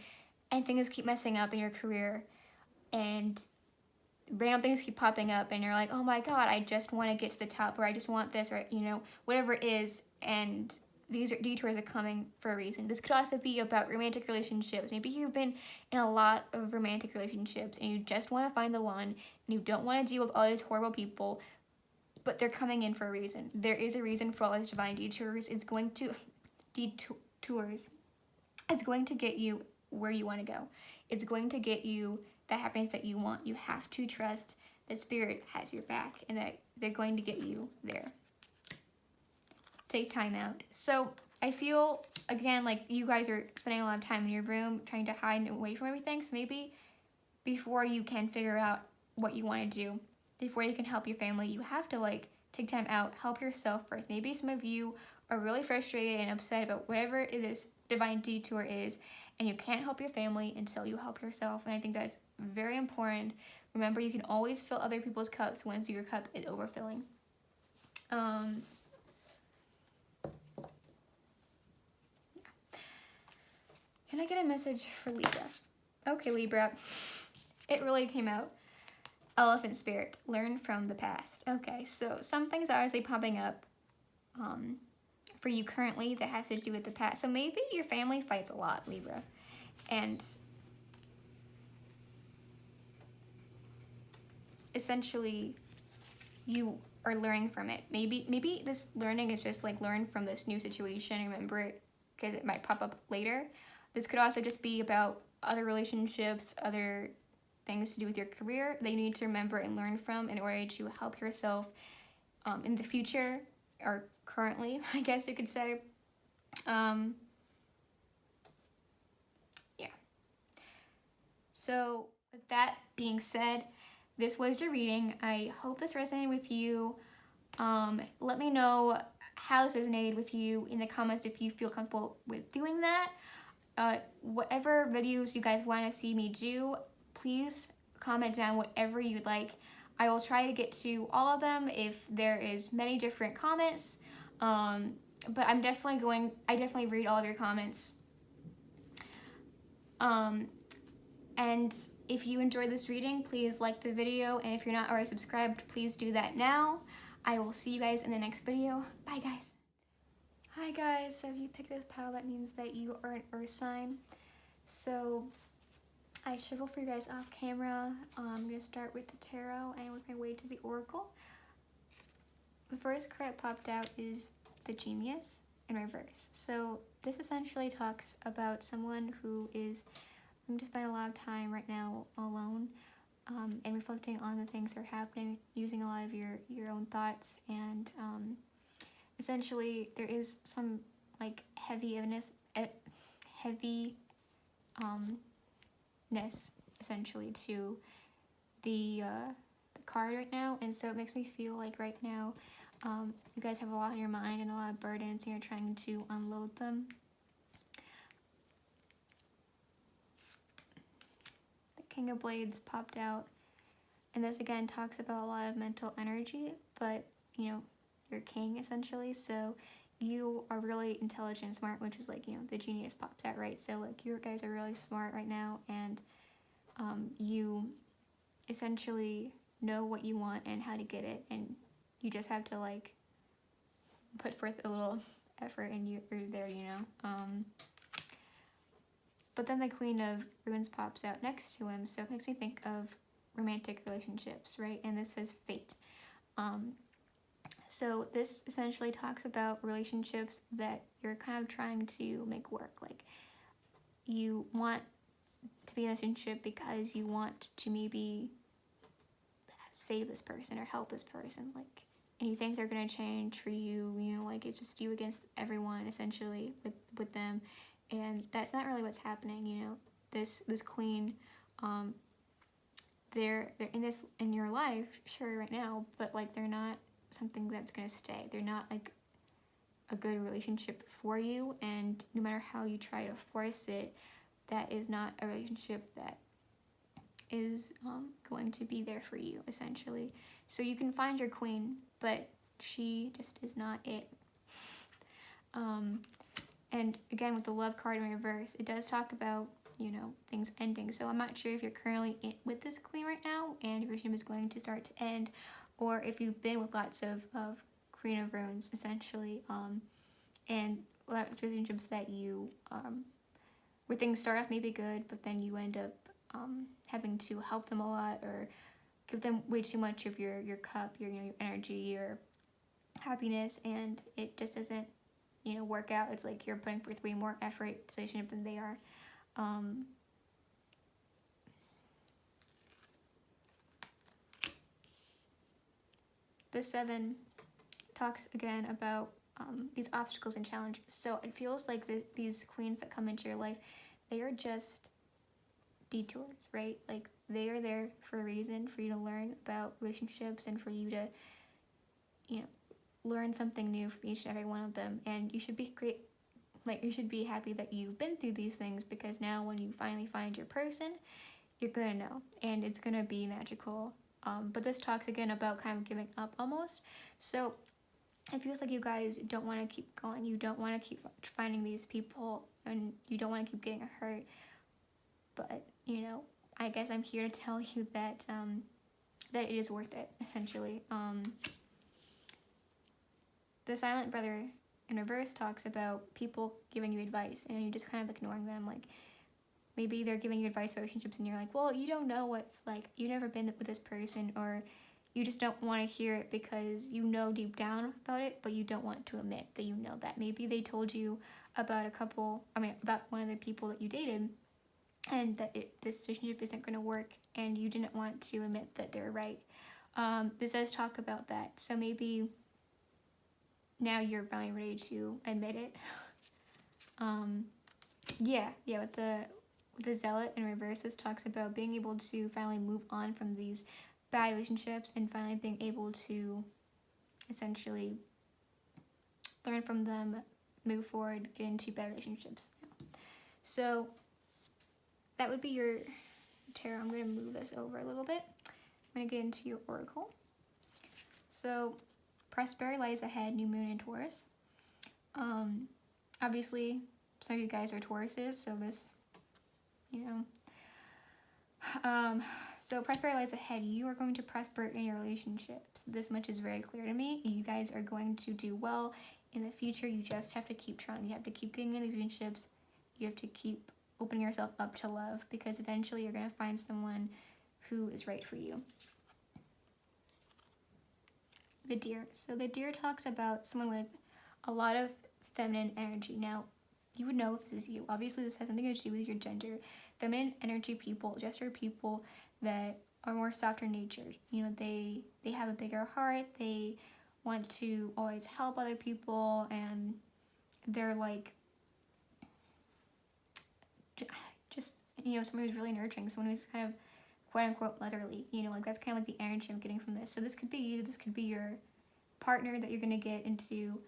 things keep messing up in your career, and random things keep popping up, and you're like, oh my god, I just want to get to the top, or I just want this, or whatever it is. And these detours are coming for a reason. This could also be about romantic relationships. Maybe you've been in a lot of romantic relationships and you just want to find the one, and you don't want to deal with all these horrible people, but they're coming in for a reason. There is a reason for all these divine detours. It's going to get you where you want to go. It's going to get you the happiness that you want. You have to trust that Spirit has your back and that they're going to get you there. Take time out. So I feel, again, like you guys are spending a lot of time in your room trying to hide away from everything. So maybe before you can figure out what you want to do, before you can help your family, you have to take time out, help yourself first. Maybe some of you are really frustrated and upset about whatever this divine detour is, and you can't help your family until you help yourself. And I think that's very important. Remember, you can always fill other people's cups once your cup is overfilling. Can I get a message for Libra? Okay, Libra. It really came out. Elephant Spirit, learn from the past. Okay, so some things are obviously popping up for you currently that has to do with the past. So maybe your family fights a lot, Libra. And essentially you are learning from it. Maybe this learning is just learn from this new situation. Remember it because it might pop up later. This could also just be about other relationships, other things to do with your career that you need to remember and learn from in order to help yourself in the future, or currently, I guess you could say. Yeah. So with that being said, this was your reading. I hope this resonated with you. Let me know how this resonated with you in the comments if you feel comfortable with doing that. Whatever videos you guys want to see me do, please comment down whatever you'd like. I will try to get to all of them if there is many different comments. But I definitely read all of your comments. And if you enjoyed this reading, please like the video. And if you're not already subscribed, please do that now. I will see you guys in the next video. Bye, guys. Hi, guys. So if you pick this pile, that means that you are an earth sign. So I shuffle for you guys off camera. I'm going to start with the tarot and work my way to the oracle. The first card that popped out is the Genius in reverse. So this essentially talks about someone who is going to spend a lot of time right now alone and reflecting on the things that are happening, using a lot of your own thoughts. And essentially there is some heaviness essentially to the card right now, and so it makes me feel like right now you guys have a lot on your mind and a lot of burdens and you're trying to unload them. The King of Blades popped out, and this again talks about a lot of mental energy, but you're king essentially, so you are really intelligent and smart, which is the Genius pops out, right? So you guys are really smart right now, and you essentially know what you want and how to get it, and you just have to put forth a little effort and you're there, but then the Queen of Runes pops out next to him, so it makes me think of romantic relationships, right? And this says fate. So this essentially talks about relationships that you're kind of trying to make work. You want to be in a relationship because you want to maybe save this person or help this person, and you think they're gonna change for you, it's just you against everyone essentially with them, and that's not really what's happening. This queen, they're in your life, sure, right now, but they're not something that's gonna stay. They're not a good relationship for you, and no matter how you try to force it, that is not a relationship that is going to be there for you essentially. So you can find your queen, but she just is not it. And again, with the love card in reverse, it does talk about, you know, things ending. So I'm not sure if you're currently with this queen right now and your relationship is going to start to end, or if you've been with lots of Queen of Runes, essentially, and lots of relationships that you, where things start off maybe good, but then you end up having to help them a lot or give them way too much of your cup, your, you know, your energy, your happiness, and it just doesn't, you know, work out. It's like you're putting forth way more effort to the relationship than they are. The 7 talks again about these obstacles and challenges. So it feels like these queens that come into your life, they are just detours, right? Like they are there for a reason, for you to learn about relationships and for you to, you know, learn something new from each and every one of them. And you should be great, like you should be happy that you've been through these things, because now when you finally find your person, you're gonna know, and it's gonna be magical. But this talks again about kind of giving up almost. So it feels like you guys don't want to keep going. You don't want to keep finding these people, and you don't want to keep getting hurt. But, you know, I guess I'm here to tell you that that it is worth it, essentially. The Silent Brother in reverse talks about people giving you advice, and you just kind of ignoring them. Like, maybe they're giving you advice about relationships, and you're like, well, you don't know what's like. You've never been with this person, or you just don't want to hear it because you know deep down about it, but you don't want to admit that you know that. Maybe they told you about about one of the people that you dated, and that this relationship isn't going to work, and you didn't want to admit that they're right. This does talk about that. So maybe now you're finally ready to admit it. With the Zealot in reverse, this talks about being able to finally move on from these bad relationships and finally being able to essentially learn from them, move forward, get into better relationships. So that would be your tarot. I'm going to move this over a little bit. I'm going to get into your oracle. So prosperity lies ahead, new moon in Taurus. Obviously, some of you guys are Tauruses, so this, you know. So prosperity lies ahead. You are going to prosper in your relationships. This much is very clear to me. You guys are going to do well in the future. You just have to keep trying. You have to keep getting in these relationships. You have to keep opening yourself up to love, because eventually you're going to find someone who is right for you. The Deer. So the Deer talks about someone with a lot of feminine energy. Now, you would know if this is you. Obviously, this has nothing to do with your gender. Feminine energy people just are people that are more softer natured. You know, they have a bigger heart. They want to always help other people, and they're like just, you know, someone who's really nurturing, someone who's kind of quote unquote motherly. You know, like that's kind of like the energy I'm getting from this. So this could be you. This could be your partner that you're gonna get into.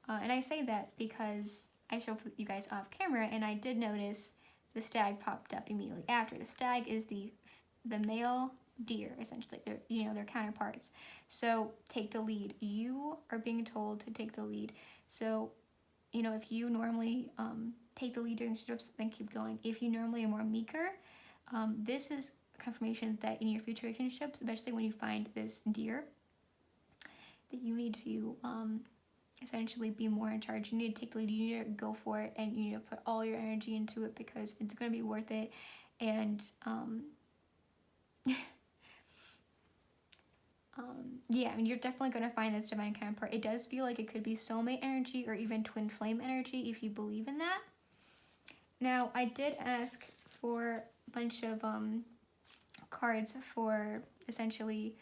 And I say that because I showed you guys off camera, and I did notice the stag popped up immediately after. The stag is the male deer, essentially. They're, you know, they're counterparts. So take the lead. You are being told to take the lead. So, you know, if you normally take the lead during relationships, then keep going. If you normally are more meeker, this is confirmation that in your future relationships, especially when you find this deer, that you need to essentially be more in charge. You need to take the lead. You need to go for it, and you need to put all your energy into it, because it's going to be worth it. And yeah, I mean, you're definitely going to find this divine counterpart. It does feel like it could be soulmate energy or even twin flame energy if you believe in that. Now, I did ask for a bunch of cards for essentially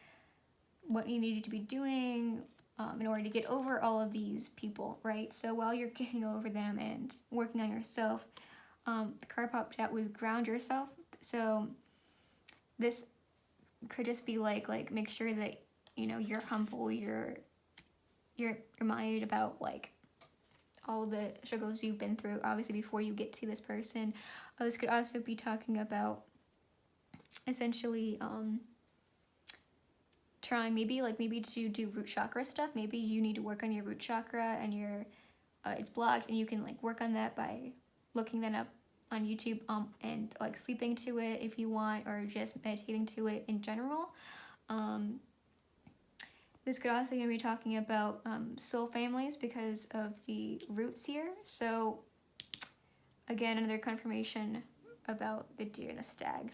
what you needed to be doing in order to get over all of these people, right? So while you're getting over them and working on yourself, the card popped out was ground yourself. So this could just be like make sure that, you know, you're humble, you're reminded about like all the struggles you've been through, obviously, before you get to this person. This could also be talking about essentially trying maybe to do root chakra stuff. Maybe you need to work on your root chakra and your it's blocked, and you can like work on that by looking that up on YouTube and like sleeping to it if you want, or just meditating to it in general. This could also be talking about soul families because of the roots here. So again, another confirmation about the deer and the stag.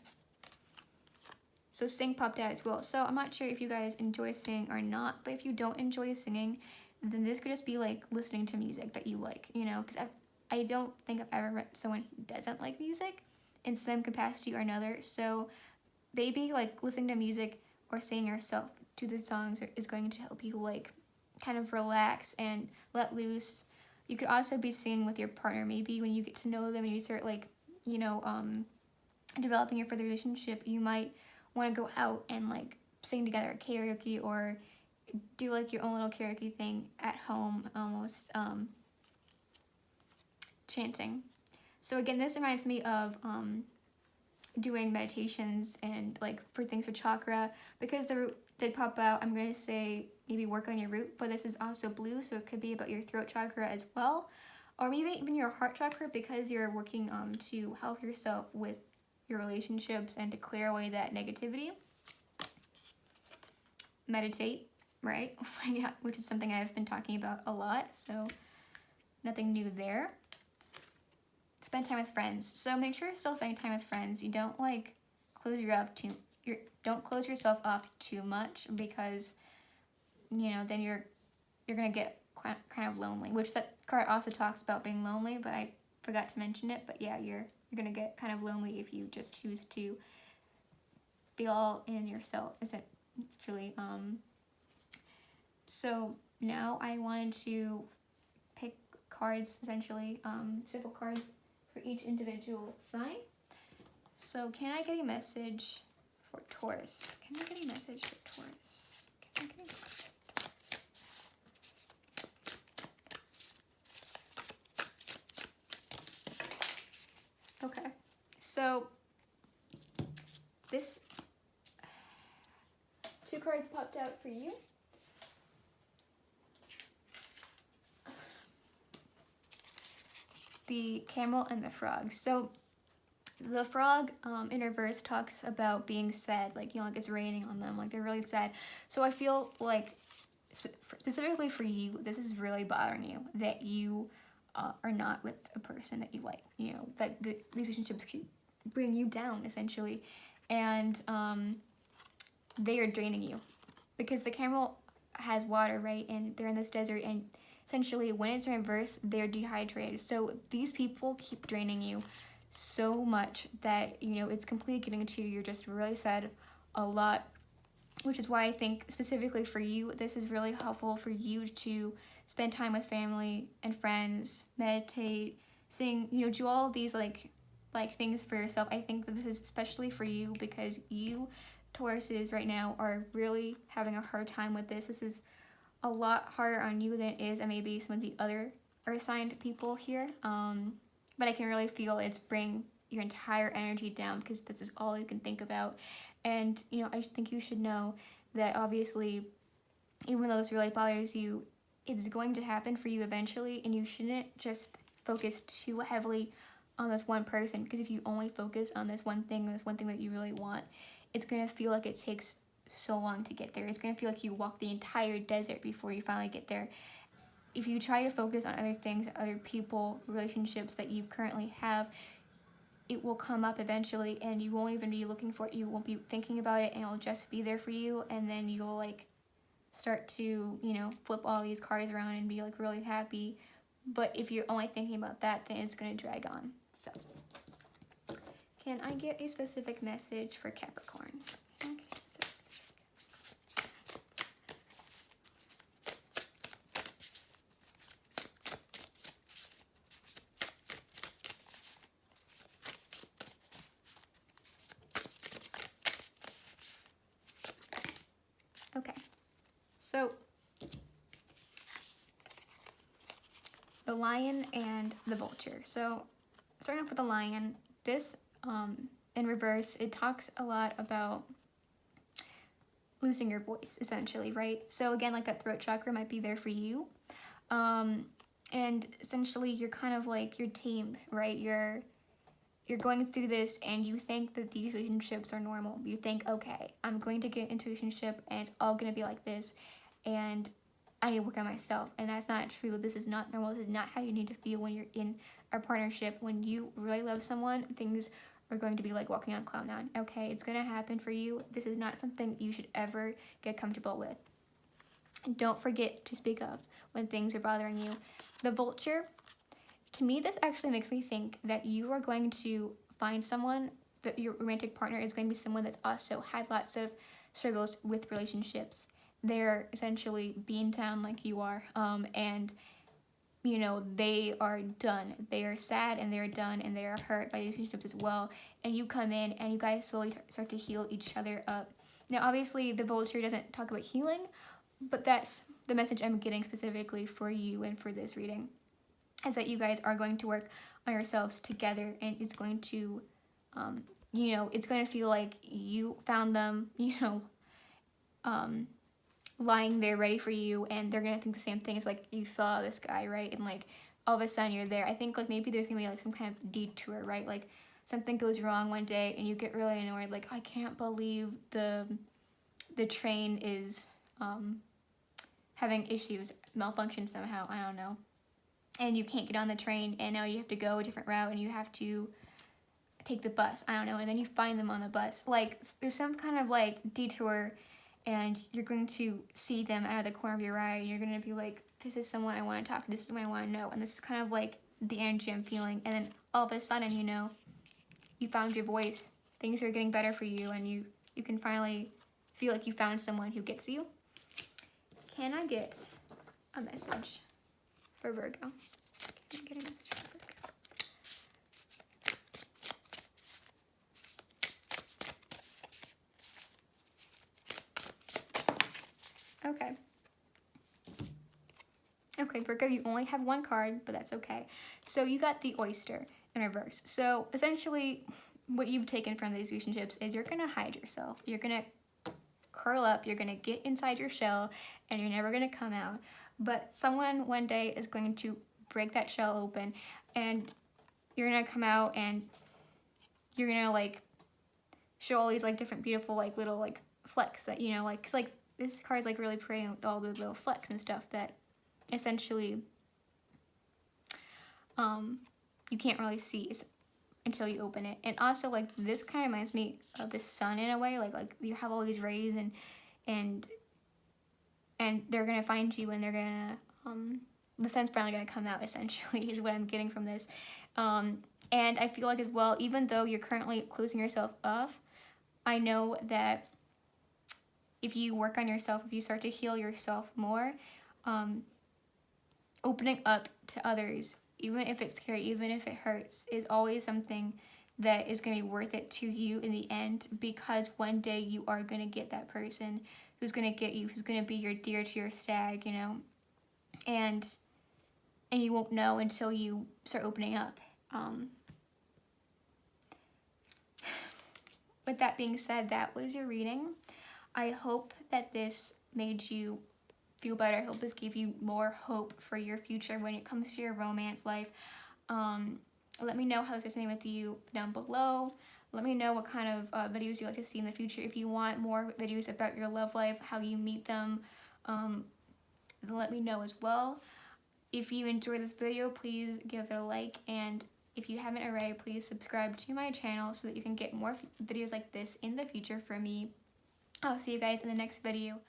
So sing popped out as well. So I'm not sure if you guys enjoy singing or not, but if you don't enjoy singing, then this could just be like listening to music that you like, you know, because I don't think I've ever met someone who doesn't like music in some capacity or another. So maybe like listening to music or singing yourself to the songs is going to help you like kind of relax and let loose. You could also be singing with your partner. Maybe when you get to know them and you start like, you know, developing your further relationship, you might want to go out and like sing together at karaoke, or do like your own little karaoke thing at home, almost chanting. So again, this reminds me of doing meditations and like for things with chakra. Because the root did pop out, I'm going to say maybe work on your root, but this is also blue, so it could be about your throat chakra as well, or maybe even your heart chakra, because you're working to help yourself with your relationships and to clear away that negativity. Meditate, right? Yeah, which is something I've been talking about a lot, so nothing new there. Spend time with friends. So make sure you're still spending time with friends. You don't like don't close yourself off too much, because you know then you're gonna get kind of lonely. Which that card also talks about being lonely, but I forgot to mention it. But yeah, you're gonna get kind of lonely if you just choose to be all in yourself. It's truly So now I wanted to pick cards, essentially simple cards for each individual sign. So can I get a message for Taurus? Can I get a message for Taurus? Can I get a message for Taurus? Okay, so this 2 cards popped out for you. The camel and the frog. So the frog in reverse talks about being sad, like, you know, like it's raining on them, like they're really sad. So I feel like specifically for you, this is really bothering you, that you are not with a person that you like, you know, that these relationships keep bring you down essentially, and they are draining you, because the camel has water, right, and they're in this desert, and essentially when it's in reverse, they're dehydrated. So these people keep draining you so much that, you know, it's completely getting to you. You're just really sad a lot, which is why I think specifically for you, this is really helpful for you to spend time with family and friends, meditate, sing, you know, do all of these like things for yourself. I think that this is especially for you, because you Tauruses right now are really having a hard time with this. This is a lot harder on you than it is on maybe some of the other earth sign people here. But I can really feel it's bring your entire energy down, because this is all you can think about. And, you know, I think you should know that obviously, even though this really bothers you, it's going to happen for you eventually, and you shouldn't just focus too heavily on this one person, because if you only focus on this one thing that you really want, it's going to feel like it takes so long to get there. It's going to feel like you walk the entire desert before you finally get there. If you try to focus on other things, other people, relationships that you currently have, it will come up eventually, and you won't even be looking for it. You won't be thinking about it, and it'll just be there for you, and then you'll like start to, you know, flip all these cards around and be like really happy. But if you're only thinking about that, then it's going to drag on. So can I get a specific message for Capricorn? Can I get a specific message? Okay, so the lion and the vulture. So starting off with the lion, this in reverse, it talks a lot about losing your voice, essentially, right? So again, like that throat chakra might be there for you. And essentially you're kind of like, you're tamed, right? You're going through this and you think that these relationships are normal. You think, okay, I'm going to get into a relationship and it's all going to be like this, and I need to work on myself. And that's not true. This is not normal. This is not how you need to feel when you're in a partnership. When you really love someone, things are going to be like walking on cloud nine. Okay, it's going to happen for you. This is not something you should ever get comfortable with. And don't forget to speak up when things are bothering you. The vulture, to me, this actually makes me think that you are going to find someone, that your romantic partner is going to be someone that's also had lots of struggles with relationships. They're essentially being down like you are, and you know, they are done. They are sad and they're done and they are hurt by these relationships as well. And you come in and you guys slowly start to heal each other up. Now, obviously, the vulture doesn't talk about healing, but that's the message I'm getting specifically for you and for this reading, is that you guys are going to work on yourselves together, and it's going to, you know, it's going to feel like you found them, you know, lying there ready for you, and they're gonna think the same thing. It's like you saw this guy, right? And like all of a sudden you're there. I think like maybe there's gonna be like some kind of detour, right? Like something goes wrong one day and you get really annoyed, like I can't believe the train is having issues, malfunction somehow, I don't know. And you can't get on the train, and now you have to go a different route and you have to take the bus, I don't know, and then you find them on the bus. Like there's some kind of like detour, and you're going to see them out of the corner of your eye, and you're going to be like, this is someone I want to talk to, this is someone I want to know, and this is kind of like the energy I'm feeling. And then all of a sudden, you know, you found your voice, things are getting better for you, and you can finally feel like you found someone who gets you. Can I get a message for Virgo? Can I get a message for Virgo? Okay. Okay, Virgo, you only have one card, but that's okay. So you got the oyster in reverse. So essentially, what you've taken from these relationships is you're going to hide yourself. You're going to curl up. You're going to get inside your shell, and you're never going to come out. But someone one day is going to break that shell open, and you're going to come out, and you're going to, like, show all these, like, different beautiful, like, little, like, flecks that, you know, like, 'cause, like, this card's, like, really pretty with all the little flecks and stuff that essentially you can't really see until you open it. And also, like, this kind of reminds me of the sun in a way, like you have all these rays, and they're gonna find you, and they're gonna the sun's finally gonna come out, essentially, is what I'm getting from this. And I feel like as well, even though you're currently closing yourself off, I know that if you work on yourself, if you start to heal yourself more, opening up to others, even if it's scary, even if it hurts, is always something that is going to be worth it to you in the end, because one day you are going to get that person who's going to get you, who's going to be your deer to your stag, you know, and you won't know until you start opening up. With that being said, that was your reading. I hope that this made you feel better. I hope this gave you more hope for your future when it comes to your romance life. Let me know how this resonated with you down below. Let me know what kind of videos you'd like to see in the future. If you want more videos about your love life, how you meet them, let me know as well. If you enjoyed this video, please give it a like, and if you haven't already, please subscribe to my channel so that you can get more videos like this in the future from me. I'll see you guys in the next video.